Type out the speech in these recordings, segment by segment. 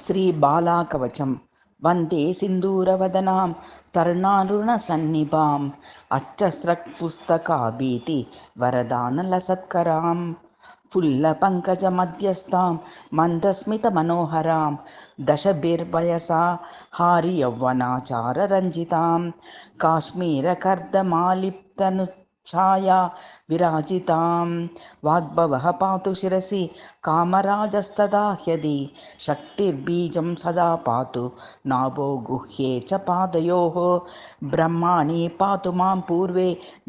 श्रीबालाकवचं वन्दे सिन्दूरवदनां तरुणारुणसन्निभाम् अष्टस्रक्पुस्तकाभीति वरदानलसत्करां फुल्लपङ्कजमध्यस्थां मन्दस्मितमनोहरां दशभिर्वयसा हारियौवनाचाररञ्जितां काश्मीरकर्दमालिप्तनुच्छाया विराजितां वाग्भवः पातु शिरसि कामराजस्तदा ह्यदि शक्तिर्बीजं सदा पातु नाभो गुह्ये च पादयोः ब्रह्माणि पातु मां पूर्वे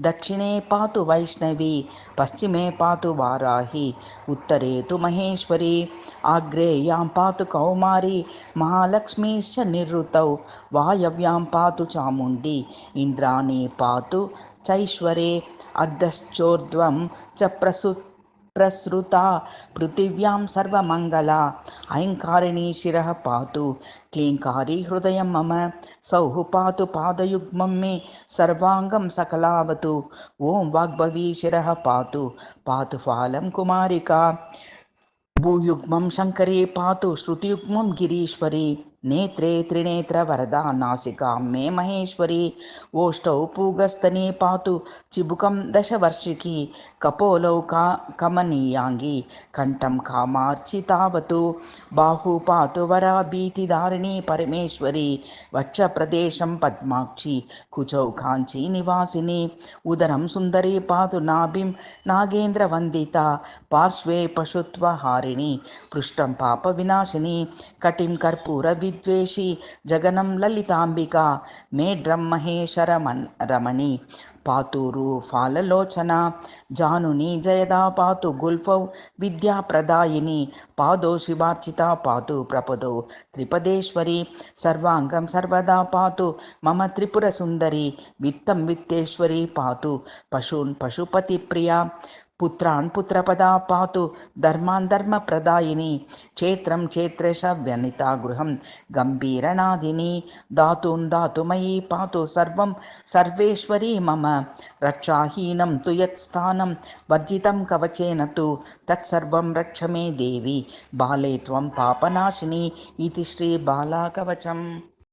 दक्षिणे पातु वैष्णवी पश्चिमे पातु वाराही उत्तरे तु महेश्वरी आग्नेयां पातु कौमारी महालक्ष्मीश्च निरृतौ वायव्यां पातु चामुण्डी इन्द्राणी पातु चैश्वरे अधश्चोर्ध्वं च प्रसृता पृथिव्यां सर्वमङ्गला ऐङ्कारिणी शिरः पातु क्लीङ्कारी हृदयं मम सौः पातु पादयुग्मं मे सर्वाङ्गं सकलावतु ॐ वाग्भवी शिरः पातु पातु फालं कुमारिका भूयुग्मं शङ्करी पातु श्रुतियुग्मं गिरीश्वरी नेत्रे त्रिनेत्रवरदा नासिकां मे महेश्वरी ओष्ठौ पूगस्तने पातु चिबुकं दशवर्षिकी कपोलौ कमनीयाङ्गी कण्ठं कामार्चितावतु बाहु पातु वराभीतिधारिणी परमेश्वरी वक्षप्रदेशं पद्माक्षी कुचौ काञ्ची निवासिनी उदरं सुन्दरी पातु नाभिं नागेन्द्रवन्दिता पार्श्वे पशुत्वहारिणी पृष्ठं पापविनाशिनी कटिं कर्पूरविद्वेषी जगनं ललिताम्बिका मेढ्रं महेशरमणि पातुरु फाललोचना जानुनी जयदा पातु गुल्फौ विद्याप्रदायिनी पादौ शिवार्चिता पातु प्रपदौ त्रिपदेश्वरी सर्वाङ्गं सर्वदा पातु मम त्रिपुरसुन्दरी वित्तं वित्तेश्वरी पातु पशून् पशुपतिप्रिया पुत्रान् पुत्रपदा पातु धर्मान् धर्मप्रदायिनी क्षेत्रं क्षेत्रशव्यनिता गृहं गम्भीरनादिनी धातून् धातुमयी पातु सर्वं सर्वेश्वरी मम रक्षाहीनं तु यत्स्थानं वर्जितं कवचेन तु तत्सर्वं रक्ष मे देवी बाले त्वं पापनाशिनी इति श्रीबालाकवचम्।